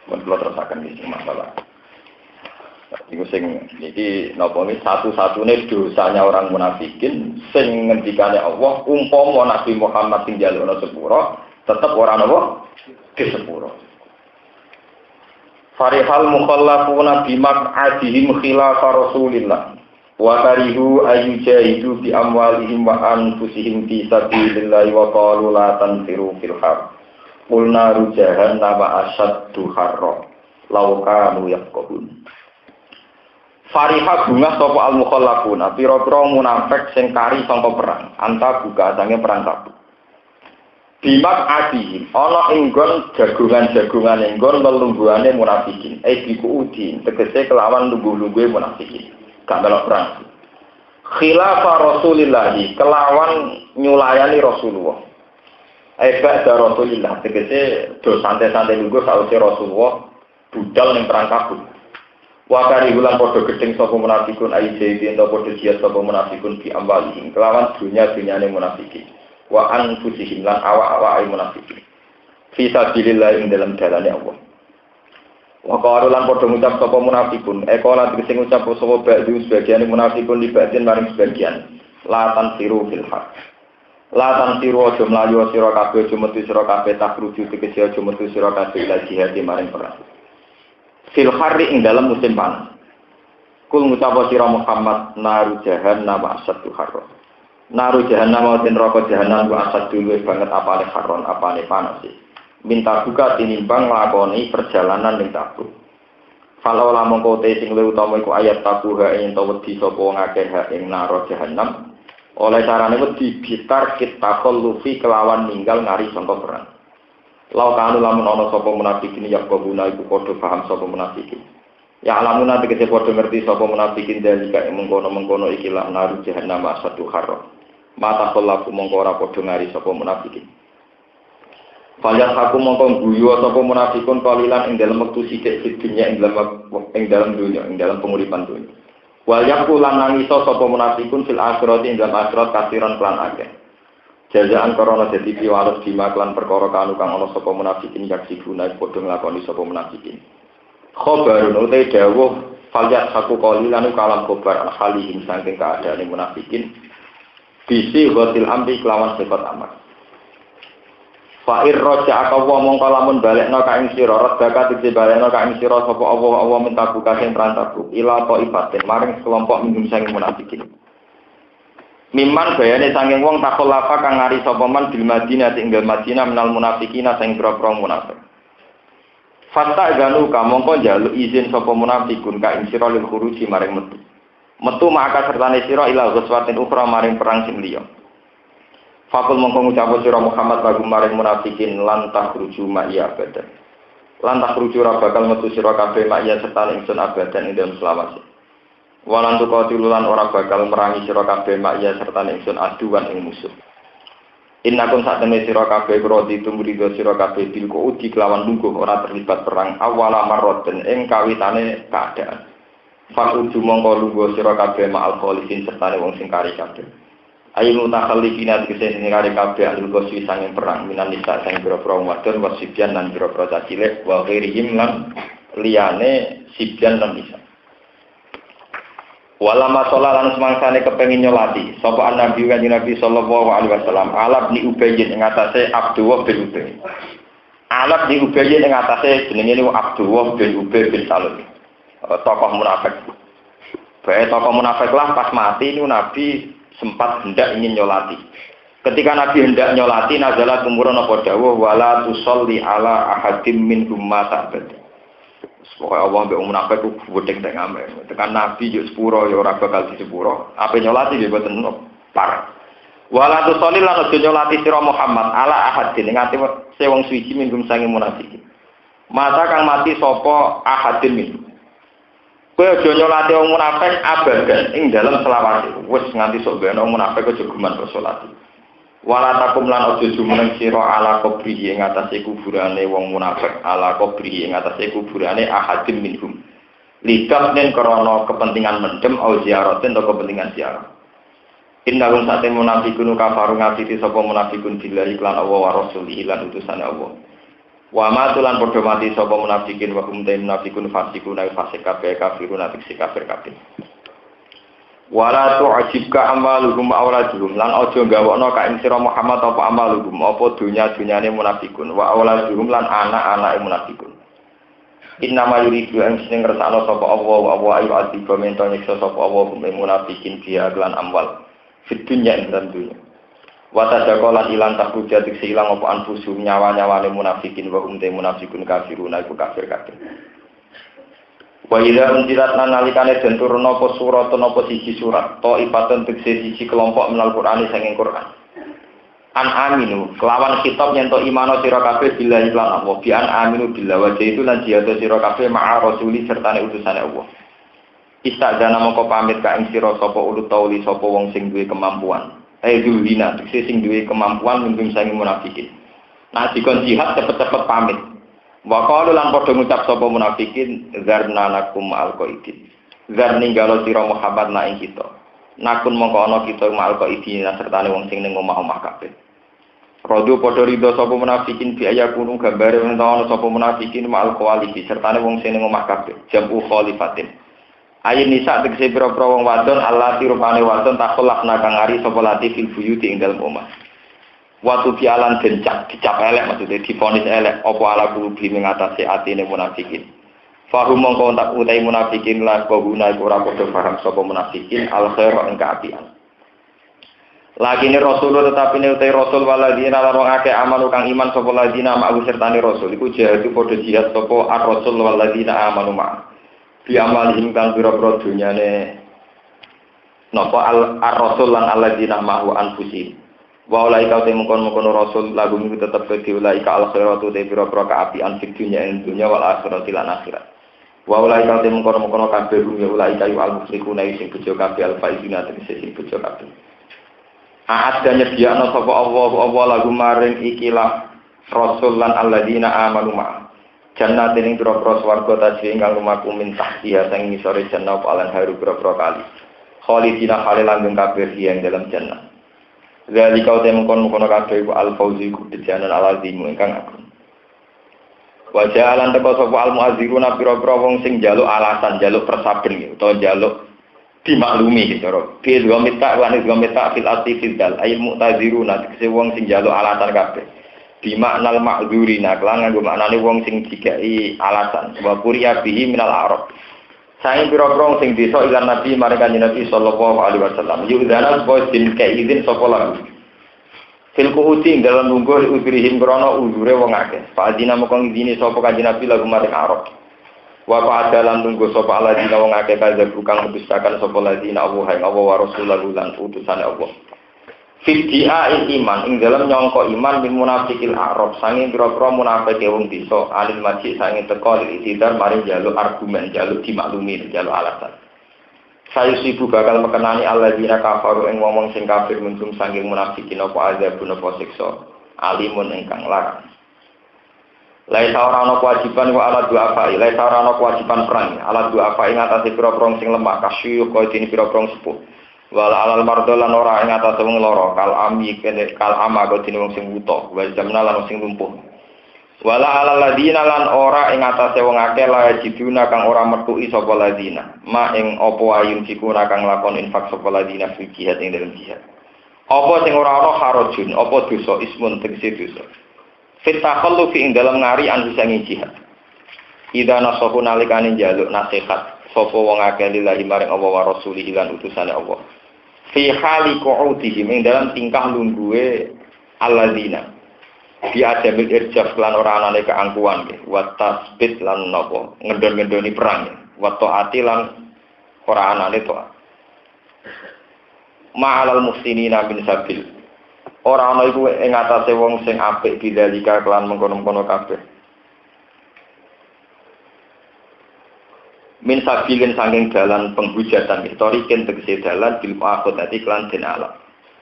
kalau terusakan di sini masalah. Iku sing iki napa iki satu-satunya dosanya orang munafikin sing ngendikane Allah umpama Nabi Muhammad sing njalukna sepuro tetep ora napa disepuro. Farihal mukhallafuna bimaq'adihim khilafa Rasulillah wa karihu ayyujahidu bi amwalihim wa anfusihim fi sabilillah wa qalu la tanfiru fil har. Qulna rujahan nama asyaddu harra law kanu yafqahun. Fariha bunga sapa al-mukhallafuna pira-pira munafik sing kari sangka perang anta buka sange perang Tabuk. Bimak adihim ana ing nggon jagungan-jagungan ing nggon lelungguhane munafikin diku udin tegese kelawan lungguh-lungguhe munafikin gak melok perang. Khilafa Rasulillah kelawan nyulayani Rasulullah. Ba'da Rasulillah tegese do santai-santai lungguh sawise Rasulullah budal ning perang Tabuk. Wa kari ulang padha gedeng sapa munafikun ai jadi ento padha jihad sapa munafikun bi amwalihim kelawan dunya-dunyane munafikin. Wa anfusihim lan awak-awake munafikin. Fi sabilillah ing dalam dalane Allah. Wa qalu lan padha ngucap sapa munafikun lan tegese ngucap sapa ba'du sebagian munafikun li ba'din maring sebagian la tanfiru fil haq. Latan siro aja mlayu sira kabeh aja metu sira kabeh takruju tegese aja metu sira kabeh ila jihad maring perang. Fil harri ing dalam musim panas. Kul ngucap sira Muhammad naru jahannam asaddu harra. Naru jahannam den neraka jahannam ku asaddu luwih banget apane harron apane panas. Minta buka tinimbang lakoni perjalanan ning Tabuk. Fala lamun kote sing luwih utama iku ayat tabuha ing to wedi sapa ngakeh ing naro jahannam. Oleh carane wedi bitar kita khullufi kelawan ninggal ngari sangka perang. Lau kanu lamun ana sapa munafikin ya guna iku padha paham sapa munafikin. Ya alamuna tegese padha ngerti sapa munafikin dalika mengkono-mengkono iki lah naru jahannam asatu harra. Mata khullafu mongko ora padha ngari sapa munafikin. Falyan aku mongko guyu sapa munafikun kalilan ing dalem wektu sithik dunya ing dalam dunya ing dalam penguripan dunya. Wal yaqulan nangisa sapa munafikun fil akhirati ing dalam akhirat kasiran kelan akeh. Jazaan korona dadi piwales bima kelan perkara kanu kang ana sapa munafikin yaksi guna padha nglakoni sapa munafikin. Khabarun utai dawuh falyat saku qalilan kalam khabar al halihim saking keadaane munafikin bisi ghatil amri kelawan sifat amat. Fa'ir roja akawa mongko lamun balekno ka ing sira redaka dite balekno ka ing sira sapa Allah minta buka sing perantaku ila ibatin maring kelompok minggum sing munafikin. Miman bayane sanging wong takolafa kang ngari sapa man bil Madinah ing Madinah minal munafikina sing pro-pro munafik. Fata ganu ka mongko njaluk izin sapa munafikun ka ing sira lil khuruji maring metu. Metu maka sertane sira ila ghuswatin ukhra maring perang sing liya. Fakul mongko ngucap sira Muhammad lagu maring munafikin lan takhruju ma'iya abadan. Lan takhruju ra bakal metu sira kabeh ma'iya serta ingsun abadan ing dalem selawase. Walan tuqatilulan ora bakal merangi sira kabeh ma'iya serta ingsun aduan ing musuh. Innakum saktemene sira kabeh rodi tumrido sira kabeh bil kuudi kelawan lungguh ora terlibat perang awala marraten ing kawitane keadaan. Fakul mongko lungguh sira kabeh ma'al kholisin serta wong sing kari kabeh. Ayu mutakhallifina tegese sing kare kabeh alul goswi sanging perang minan nisa sing boro-boro wadon wasibyan lan boro-boro cilik wa ghairihim lan liyane sibyan lan nisa. Walama sholat lan semangsane kepengin nyolati sapa Nabi kanjeng Nabi sallallahu alaihi wasallam alab ni Ubayyin ing atase Abdullah bin Ubay. Alab ni Ubayyin ing atase jenenge niku Abdullah bin Ubay bin Salul. Tokoh munafik. Bae tokoh munafik lah pas mati niku Nabi sempat hendak ingin nyolati. Ketika Nabi hendak nyolati nazala tumurun apa dawuh wala tusolli ala ahadim minhum mata abad. Pokoknya Allah mbek munafik ku bodeng tek ngame. Tekan Nabi yo sepuro yo ora bakal disepuro. Ape nyolati yo boten par. Wala tusolli lan aja nyolati sira Muhammad ala ahadin ngati wong suci minhum sange munafik. Mata kang mati sapa ahadin minhum. Kowe aja nyolati wong munafik abadan ing dalam selawase. Wis nganti sok beno munafik aja geman salat. Wala takum lan aja jumeneng sira ala kubri ing atase kuburane wong munafik ala kubri ing atase kuburane ahadim minhum lidah nen krana kepentingan mendem au ziaratin atau kepentingan ziarah innahum sate munafiqun kafaru ngafiti sapa munafiqun billahi lan Allah wa rasulihi lan utusane Allah wa matulan padha mati sapa munafiqin wa hum munafiqun fasiqun fasik kabeh kafirun atik kafir kabeh. Wala tu'jibka amaluhum auladuhum lan aja gawokno ka ing sira Muhammad apa amaluhum apa dunya-dunyane munafikun wa auladuhum lan anak-anake munafikun. Innama yuridu an sing ngersakno sapa Allah wa ayu atiba mento nyiksa sapa Allah munafikin biya lan amwal fit dunya ing dunya. Wa tadakolan ilang takujat silang apa anfusu nyawa-nyawane munafikin wa umte munafikun kafirun iku kafir kabeh. Wa ila unjilat nalikane den turun apa surat apa siji surat to ipatan tegese siji kelompok menal Qur'ani saking Qur'an an aminu kelawan kitab yen to imano sira kabeh billahi lan Allah bi an aminu billah wa itu lan jihad sira kabeh ma'a rasuli sertane utusane Allah istadzana moko pamit ka ing sira sapa ulut tauli sapa wong sing duwe kemampuan dulina tegese sing duwe kemampuan mimpin saking munafikin nah dikon jihad cepet-cepet pamit. Wa qalu lan padha ngucap sapa munafikin zarna nakum alqaidin. Zar ninggalo sira Muhammad na ing kita. Nakun mongko ana kita alqaidin sertane wong sing ning omah-omah kabeh. Rodo padha rido sapa munafikin bi ayakunu gambare wong ana sapa munafikin ma'al qawalihi sertane wong sing ning omah kabeh. Jamu khalifatin. Ayin nisa tegese pira-pira wong wadon Allah tirupane wadon takhullah nakang ari sapa lati fil buyuti ing dalem omah. Watu pialan dencak dicap elek maksudnya difonis elek apa ala kulubi mengatasi atine munafikin fahum mongko tak utai munafikin la kohuna ora padha paham sapa munafikin al khair ing kaapian lagine rasulullah tetapi ne utai rasul waladina lan wong akeh amanu kang iman sapa ladina ma'u sertane rasul iku jihad padha jihad sapa ar rasul waladina amanu ma bi amalihim kang pira-pira dunyane napa ar rasul lan aladina ma'u anfusihim. Wa ulai kau temukon rasul lagu ini tetap ke ulai ka al khairatu te pira-pira kaapian fid dunya ing dunya wal akhirati lan akhirat. Wa ulai kau temukon kabeh dunya ulai kayu al musyrikuna sing bejo kabeh al faizina tegese sing bejo kabeh. Aat dan nyediakno sapa Allah lagu maring ikilah rasul lan alladzina amanu ma. Jannatin ing pira-pira swarga tajri ingkang lumaku min tahtiha sing ngisore jannah palan haru pira-pira kali. Khalidina khale langgeng kabeh ing dalam jannah. Dari kau temukon kabeh ku al-fauzi ku dejanan al-azimu ingkang agung. Wajah alan teko sapa al-mu'azziruna pira-pira wong sing njaluk alasan, njaluk persaben utawa njaluk dimaklumi iki cara. Bil gomita lan gomita fil atifil dal ayil mu'taziruna tegese wong sing njaluk alasan kabeh. Bi maknal ma'dzurina lan nganggo maknane wong sing dikai alasan. Wa quriya bihi minal a'rab. Saing pira-pira sing desa ilan Nabi marang Kanjeng Nabi sallallahu alaihi wasallam. Yu'dzana boy din kaizin sapa lagu. Fil kuuti dalam nunggu uzrihim krana uzure wong akeh. Fadina moko ngidini sapa Kanjeng Nabi lagu marang Arab. Wa fa'adalan nunggu sapa aladina wong akeh kaza bukan mendustakan sapa ladina Allah ing Allah wa rasulullah lan utusane Allah. Fidia iman ing dalam nyangka iman min munafiqil Arab sange pira-pira munafik wong desa alil majid sange teko itidar mari njaluk argumen njaluk dimaklumi njaluk alasan. Saya sibu bakal mekenani alladzina kafaru ing wong sing kafir minum saking munafikin apa azabun apa siksa alimun ingkang larang. Laisa ora ana kewajiban wa ala dua apa laisa ora ana kewajiban perang ala dua apa ing atase pira-pira sing lemah kasyu kaya dene pira-pira sepuh. Wala alal mardolan ora ing atase wong lara kal ami kene kal ama kok dene wong sing wuta wa jamna lan sing lumpuh Wala alal ladina lan ora ing atase wong akeh la jiduna kang ora metuki sapa ladina. Ma ing apa ayun sikuna kang lakon infak sapa ladina fi jihad ing dalem jihad. Apa sing ora ana harajun, apa dosa ismun tegese dosa. Fit takhallu fi ing dalem ngari an sangi jihad. Ida nasahu nalikane njaluk nasihat sapa wong akeh lillahi maring Allah wa rasulih lan utusane Allah. Fi hali qu'udihim ing dalam tingkah lungguhe alladzina bi adamil irjaf lan ora anane keangkuhan nggih wa tasbit lan napa ngendon-ngendoni perang wa taati lan ora anane taat ma'alal muslimina min sabil ora ana iku ing atase wong sing apik bidalika kelan mengkono-mengkono kabeh min sabilin saking dalan penghujatan historikin tegese dalan bil ma'qudati kelan den alam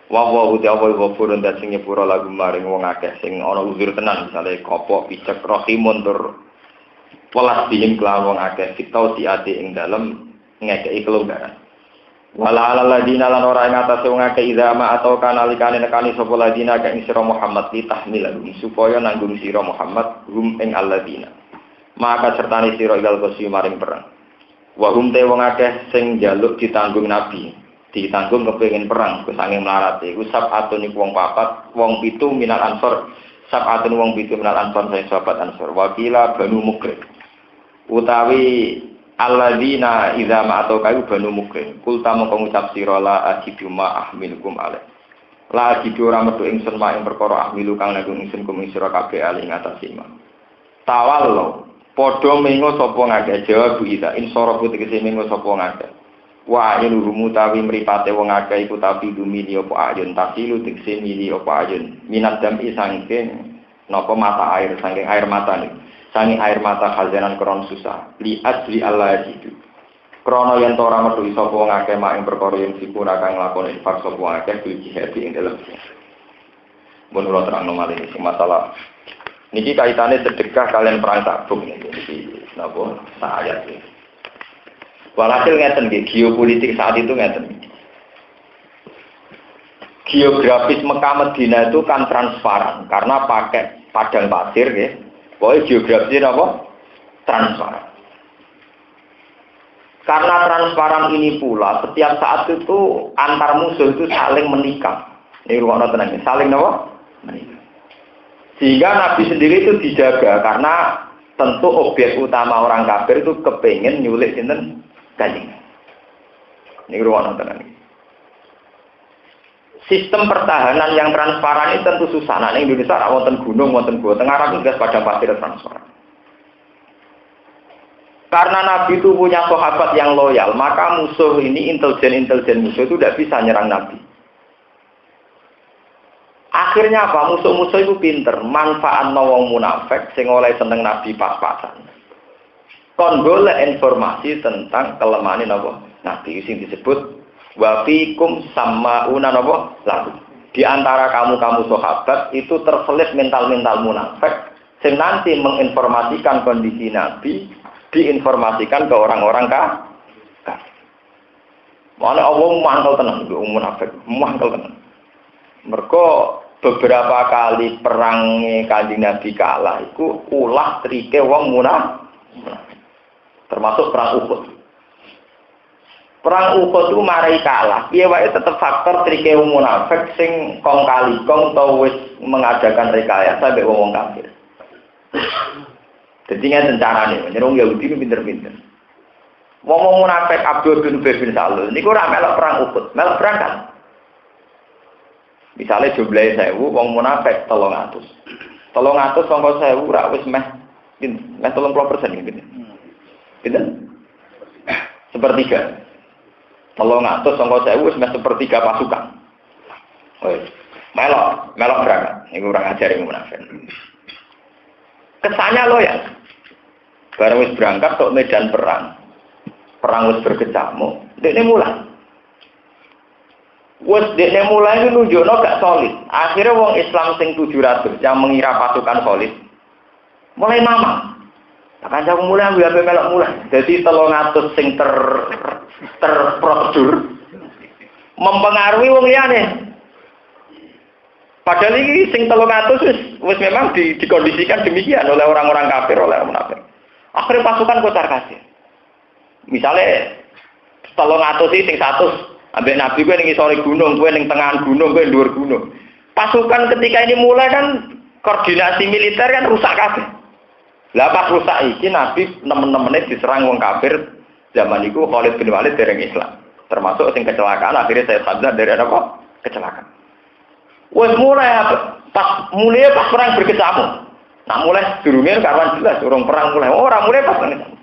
wa uti apa ghafurun dan sing nyepura lagu maring wong akeh sing ana uzur tenan misale kopok picek rahimun tur welas dihim kelawan wong akeh fitau siati ing dalem ngekeki kelonggaran wala alal ladina lan ora ing atase wong akeh idama atau kanalikane nekani sapa ladina ka ing sira Muhammad li tahmilahum supaya nanggung sira Muhammad hum ing alladina maka sertane sira ilal qasi maring perang wa hum te wong akeh sing njaluk ditanggung nabi ditanggung kepengin perang kesanging melarat iku sabatun iku wong papat wong 7 minal ansor sabatun wong 7 minal ansor saya sahabat ansor wakila banu mukrim utawi alladzina idza ma atau kayu banu mukrim kulta mongko ngucap sira la ajidu ma ahmilukum ale la ajidu ora metu ingsun ma ing perkara ahmilu kang nanggung ingsun kum sira kabeh ali ngatasi iman tawallo padha mengo sapa ngakeh jawab ida insara tegese mengo sapa ngakeh wa ayun rumutawi mripate wong akeh iku tapi dumini apa ayun tasilu tegese mili apa ayun minat dami saking napa mata air saking air mata nih saking air mata khazanan kron susah li ajli Allah itu krana yen ora metu sapa wong akeh mak ing perkara yen sipura kang nglakoni infak sapa wong akeh bil jihad ing dalem mun ora terang nomale iki masalah niki kaitane sedekah kalian perang Tabuk niki napa ayat iki. Walhasil ngeten nggih, geopolitik saat itu ngeten. Geografis Mekah Madinah itu kan transparan karena pakai padang pasir nggih. Pokoke geografisnya apa? Transparan. Karena transparan ini pula setiap saat itu antar musuh itu saling menikam. Ini ruang tenang, saling apa? Menikam. Sehingga Nabi sendiri itu dijaga karena tentu objek utama orang kafir itu kepengin nyulik sinten Kanjeng. Ini ruang tenang. Sistem pertahanan yang transparan ini tentu susah. Nah, ini Indonesia ada wonten gunung, wonten gua tengah Arab itu padang pasir transparan. Karena Nabi itu punya sahabat yang loyal, maka musuh ini intelijen musuh itu tidak bisa nyerang Nabi. Akhirnya apa? Musuh-musuh itu pinter, manfaat wong munafik sing oleh seneng Nabi pas-pasan. Kon golek informasi tentang kelemahan napa Nabi sing disebut wa fikum samauna napa lalu di antara kamu sahabat itu terselip mental-mental munafik sing nanti menginformasikan kondisi Nabi diinformasikan ke orang-orang kafir. Mana Allah mangkel tenan ku munafik, mangkel tenan. Mergo beberapa kali perangnya Kanjeng Nabi kalah iku ulah trike wong munafik. Termasuk perang Uhud. Perang Uhud itu marai kalah. Piye wae tetep faktor trike wong munafik sing kong kali kong tau wis mengadakan rekayasa mbek wong kafir. Dadi ngene carane, nyerung Yahudi ku pinter-pinter. Wong munafik Abdul bin Ubay bin Salul niku ora melok perang Uhud, melok perang kan. Misale jumlahe 1000 wong munafik 300. 300 sangka 1000 ora wis meh 30% gitu. Gitu? Sepertiga. 300 sangka 1000 wis sepertiga pasukan. Melok berangkat. Iku ora ngajari munafik. Kesannya loyal. Bareng wis berangkat tok medan perang. Perang wis berkecamuk. Dekne mulai. Wis dekne mulai nunjukno gak solid. Akhirnya wong Islam sing 700 yang mengira pasukan solid mulai mamang. Akan saya mulai ambil melok mulai. Jadi 300 sing terprosedur mempengaruhi wong liyane. Padahal ini sing 300 wis memang dikondisikan demikian oleh orang-orang kafir, oleh orang munafik. Akhirnya pasukan kocar kasir. Misalnya 300 sing 100 ambek Nabi gue ning isore gunung, gue ning tengah gunung, gue dhuwur gunung. Pasukan ketika ini mulai kan koordinasi militer kan rusak kabeh. Lah pas rusak iki Nabi nemen-nemene diserang wong kafir zaman iku Khalid bin Walid dereng Islam. Termasuk sing kecelakaan akhirnya saya sadar dari apa? Kecelakaan. Wes mulai pas perang berkecamuk. Nah mulai durunge karuan jelas urung perang mulai. Ora mulai pas ngene.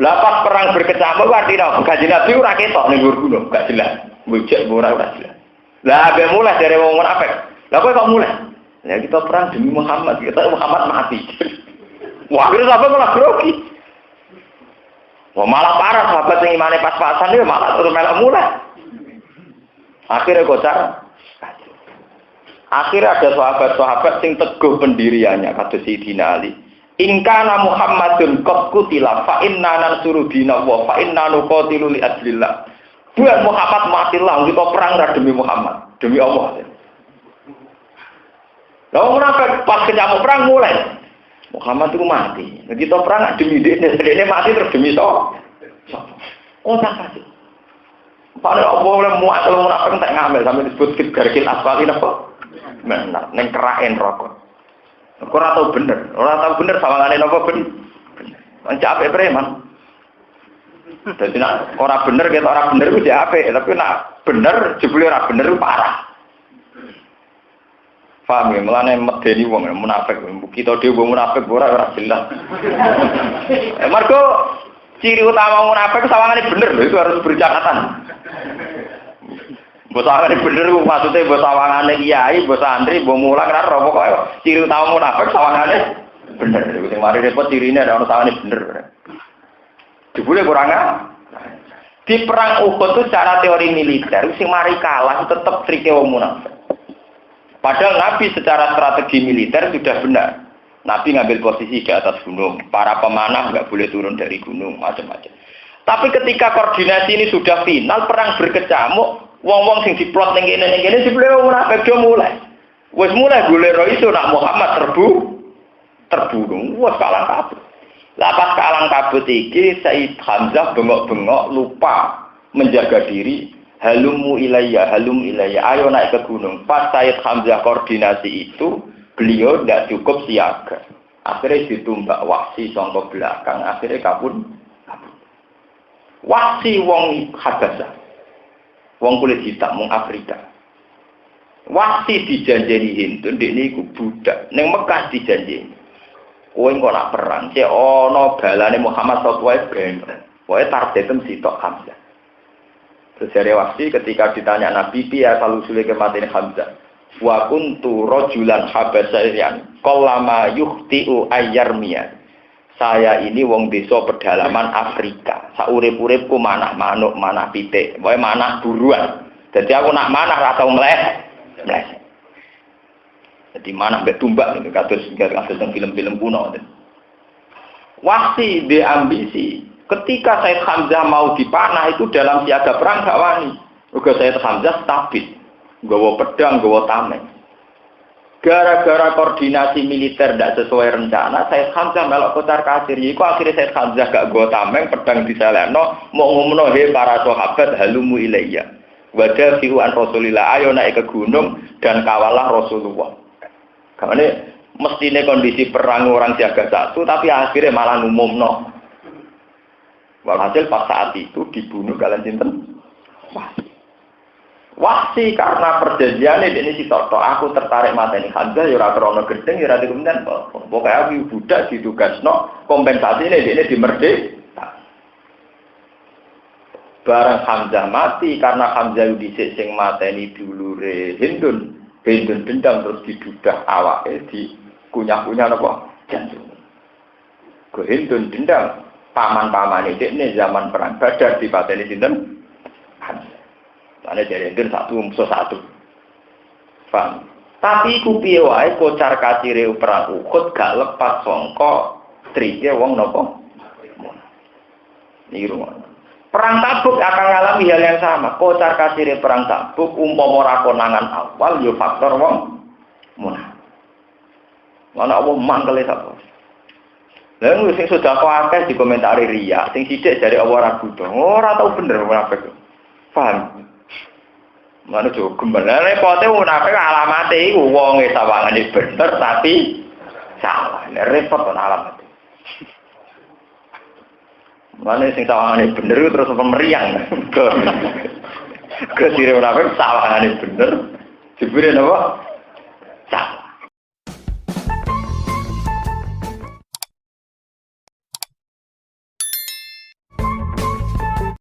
Lah pas perang berkecamuk artinya gaji Nabi ora ketok ning dhuwur gunung, gak jelas. Bujek ora jelas. Lah abe mulai dari wong munafik. Lah kowe kok mulai? Ya kita perang demi Muhammad, kita Muhammad mati. Wah, akhirnya sahabat malah grogi. Wah, malah parah sahabat yang imane pas-pasan dia malah terus melok mulai. Akhirnya kocar. Akhirnya ada sahabat-sahabat yang teguh pendiriannya kata Sayyidina Ali. In kana Muhammadun qad qutila fa inna nansuru dinallahi fa inna nuqatilu li ajlillah. Buat Muhammad matilah kita perang demi Muhammad, demi Allah. Lalu kenapa pas kecamuk perang mulai? Muhammad itu mati. Kita perang demi dia mati terus demi so. Oh tak kasih. Padahal Allah boleh muat kalau munafik tak ngambil sampai disebut garkil asfalin apa? Benar, neng kerain rokok. Orang tahu bener sawangane apa bener. Mencapek preman. Jadi nak orang bener kita orang bener itu apik, tapi nak bener jebule ora bener itu parah. Paham ya, mulane medeni wong munafik. Kita dhewe munafik ora jelas. Mergo ciri utama munafik sawangane bener lho, itu harus bercakatan. Mbok sawangane bener maksudnya mbok sawangane kiai, mbok santri, mbok mulang ora pokoke ciri utama munafik sawangane bener. Sing mari repot cirine ada ono sawangane bener. Jebule kurang di perang Uhud itu secara teori militer sing mari kalah tetap trike wong munafik. Padahal Nabi secara strategi militer sudah benar. Nabi ngambil posisi di atas gunung. Para pemanah nggak boleh turun dari gunung, macam-macam. Tapi ketika koordinasi ini sudah final, perang berkecamuk, wong-wong sing diplot ning kene dibule wong munafik do mulai. Wis mulai golero iso nak Muhammad terbunuh. Wes kalah kabeh. Lah pas kalah kabeh iki Said Hamzah bengok-bengok lupa menjaga diri. Halum ilayya, ayo naik ke gunung. Pas Said Hamzah koordinasi itu, beliau tidak cukup siaga. Akhirnya ditumbak Wahsi sangka belakang, akhirnya kabur. Wahsi wong Habasah, wong kulit hitam, wong Afrika. Wahsi dijanjeni Hindu, ini iku budak. Neng Mekah dijanjeni. Kowe engko nak perang, cek ana balane Muhammad sallallahu alaihi wasallam. Pokoke targetem sitok Hamzah. Terus Wahsi ketika ditanya Nabi piye asal usule kematian Hamzah. Wa kuntu rajulan habasyan qallama yukhti'u ayyarmiya. Saya ini wong desa pedalaman Afrika. Saurip-uripku manah manuk, manah pitik, pokoke manah buruan. Jadi aku nak manah ra tau mleh. Jadi mana mbek tumbak ini kados film-film kuno. Wahsi diambisi. Ketika Said Hamzah mau dipanah itu dalam siaga perang gak wani. Uga Said Hamzah stabil. Nggawa pedang, nggawa tameng. Gara-gara koordinasi militer tidak sesuai rencana, Said Hamzah melok kocar kasir. Iku akhirnya Said Hamzah gak nggawa tameng, pedang diselekno, mau ngumumno he para sahabat halumu ilayya. Wada fi'u an Rasulillah, ayo naik ke gunung dan kawalah Rasulullah. Karena mestinya kondisi perang orang siaga satu, tapi akhirnya malah ngumumno. Walhasil pas saat itu dibunuh kalian cinten. Wahsi karena perjanjian ini si Toto, aku tertarik mateni Hamzah, ya ora krono gedeng, ya ora kemudian pokoknya aku budak ditugasno kompensasi ini dimerdeka. Barang Hamzah mati karena Hamzah dhisik sing mateni dulure Hindun dendam terus didudah awake dikunyah-kunyah napa jantung. Go Hindun dendam paman-pamane dekne zaman perang Badar dipateni sinten? Hamzah. Lane dari Hindun satu. Paham? Tapi ku piye wae kocar kacire perang Uhud gak lepas sangka trike wong napa? Niru. Perang Tabuk akan mengalami hal yang sama. Kocar kasire perang Tabuk umpama ora konangan awal yo faktor wong munafik. Mana Allah mangkele sapa. Lalu sing sudah kok akeh dikomentari riya, sing sithik dari Allah ora butuh. Ora tau bener munafik. Paham? Mana jo gembala repote munafik alamate iku wonge sawangane bener tapi salah. Repot kan alamate. Mana sing sawangane bener terus pemeriang. Ke sire munafik sawangane bener. Dibure napa?